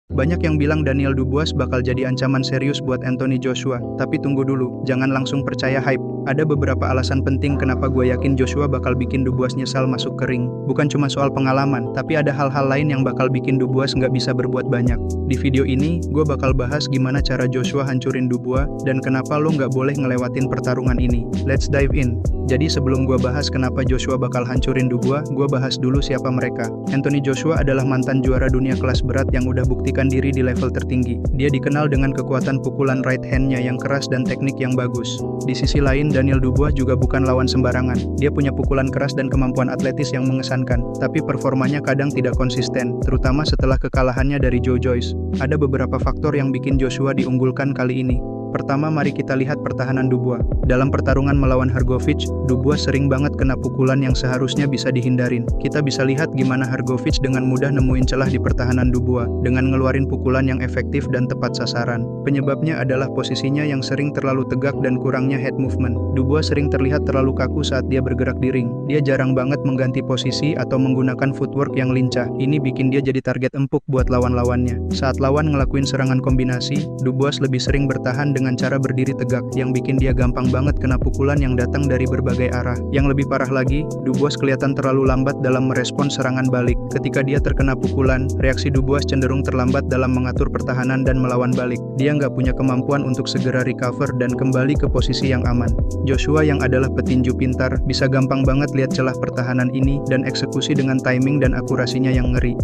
Banyak yang bilang Daniel Dubois bakal jadi ancaman serius buat Anthony Joshua, tapi tunggu dulu, jangan langsung percaya hype. Ada beberapa alasan penting kenapa gue yakin Joshua bakal bikin Dubois nyesal masuk ke ring. Bukan cuma soal pengalaman, tapi ada hal-hal lain yang bakal bikin Dubois nggak bisa berbuat banyak. Di video ini, gue bakal bahas gimana cara Joshua hancurin Dubois, dan kenapa lo nggak boleh ngelewatin pertarungan ini. Let's dive in. Jadi sebelum gue bahas kenapa Joshua bakal hancurin Dubois, gue bahas dulu siapa mereka. Anthony Joshua adalah mantan juara dunia kelas berat yang udah buktikan diri di level tertinggi. Dia dikenal dengan kekuatan pukulan right hand-nya yang keras dan teknik yang bagus. Di sisi lain, Daniel Dubois juga bukan lawan sembarangan. Dia punya pukulan keras dan kemampuan atletis yang mengesankan, tapi performanya kadang tidak konsisten, terutama setelah kekalahannya dari Joe Joyce. Ada beberapa faktor yang bikin Joshua diunggulkan kali ini. Pertama, mari kita lihat pertahanan Dubois. Dalam pertarungan melawan Hrgovic, Dubois sering banget kena pukulan yang seharusnya bisa dihindarin. Kita bisa lihat gimana Hrgovic dengan mudah nemuin celah di pertahanan Dubois, dengan ngeluarin pukulan yang efektif dan tepat sasaran. Penyebabnya adalah posisinya yang sering terlalu tegak dan kurangnya head movement. Dubois sering terlihat terlalu kaku saat dia bergerak di ring. Dia jarang banget mengganti posisi atau menggunakan footwork yang lincah. Ini bikin dia jadi target empuk buat lawan-lawannya. Saat lawan ngelakuin serangan kombinasi, Dubois lebih sering bertahan dengan cara berdiri tegak, yang bikin dia gampang banget kena pukulan yang datang dari berbagai arah. Yang lebih parah lagi, Dubois kelihatan terlalu lambat dalam merespon serangan balik. Ketika dia terkena pukulan, reaksi Dubois cenderung terlambat dalam mengatur pertahanan dan melawan balik. Dia nggak punya kemampuan untuk segera recover dan kembali ke posisi yang aman. Joshua yang adalah petinju pintar, bisa gampang banget lihat celah pertahanan ini dan eksekusi dengan timing dan akurasinya yang ngeri.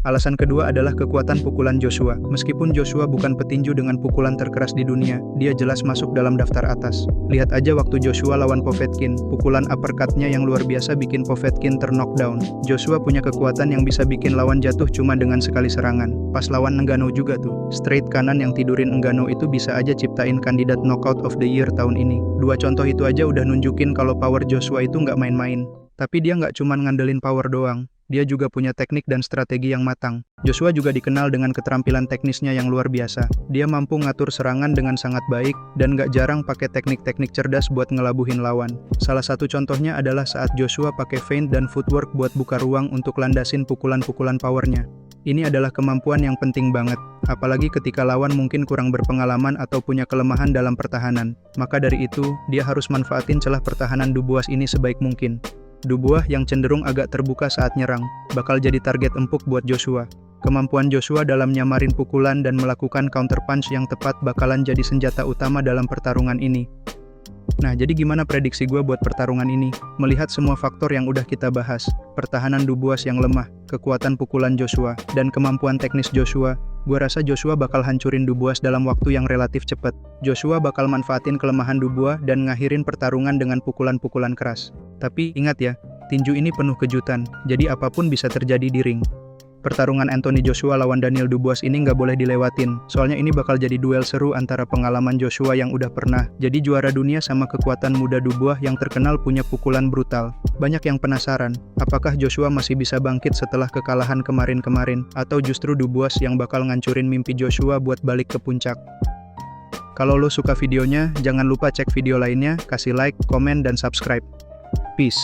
Alasan kedua adalah kekuatan pukulan Joshua. Meskipun Joshua bukan petinju dengan pukulan terkeras di dunia, dia jelas masuk dalam daftar atas. Lihat aja waktu Joshua lawan Povetkin, pukulan uppercut-nya yang luar biasa bikin Povetkin ter-knockdown. Joshua punya kekuatan yang bisa bikin lawan jatuh cuma dengan sekali serangan. Pas lawan Ngannou juga tuh, straight kanan yang tidurin Ngannou itu bisa aja ciptain kandidat knockout of the year tahun ini. Dua contoh itu aja udah nunjukin kalau power Joshua itu nggak main-main. Tapi dia nggak cuma ngandelin power doang. Dia juga punya teknik dan strategi yang matang. Joshua juga dikenal dengan keterampilan teknisnya yang luar biasa. Dia mampu ngatur serangan dengan sangat baik, dan gak jarang pakai teknik-teknik cerdas buat ngelabuhin lawan. Salah satu contohnya adalah saat Joshua pakai feint dan footwork buat buka ruang untuk landasin pukulan-pukulan powernya. Ini adalah kemampuan yang penting banget, apalagi ketika lawan mungkin kurang berpengalaman atau punya kelemahan dalam pertahanan. Maka dari itu, dia harus manfaatin celah pertahanan Dubois ini sebaik mungkin. Dubois yang cenderung agak terbuka saat nyerang, bakal jadi target empuk buat Joshua. Kemampuan Joshua dalam nyamarin pukulan dan melakukan counter punch yang tepat bakalan jadi senjata utama dalam pertarungan ini. Nah, jadi gimana prediksi gue buat pertarungan ini? Melihat semua faktor yang udah kita bahas, pertahanan Dubois yang lemah, kekuatan pukulan Joshua, dan kemampuan teknis Joshua, gue rasa Joshua bakal hancurin Dubois dalam waktu yang relatif cepat. Joshua bakal manfaatin kelemahan Dubois dan ngakhirin pertarungan dengan pukulan-pukulan keras. Tapi ingat ya, tinju ini penuh kejutan, jadi apapun bisa terjadi di ring. Pertarungan Anthony Joshua lawan Daniel Dubois ini nggak boleh dilewatin, soalnya ini bakal jadi duel seru antara pengalaman Joshua yang udah pernah jadi juara dunia sama kekuatan muda Dubois yang terkenal punya pukulan brutal. Banyak yang penasaran, apakah Joshua masih bisa bangkit setelah kekalahan kemarin-kemarin, atau justru Dubois yang bakal ngancurin mimpi Joshua buat balik ke puncak. Kalau lo suka videonya, jangan lupa cek video lainnya, kasih like, komen, dan subscribe. Peace.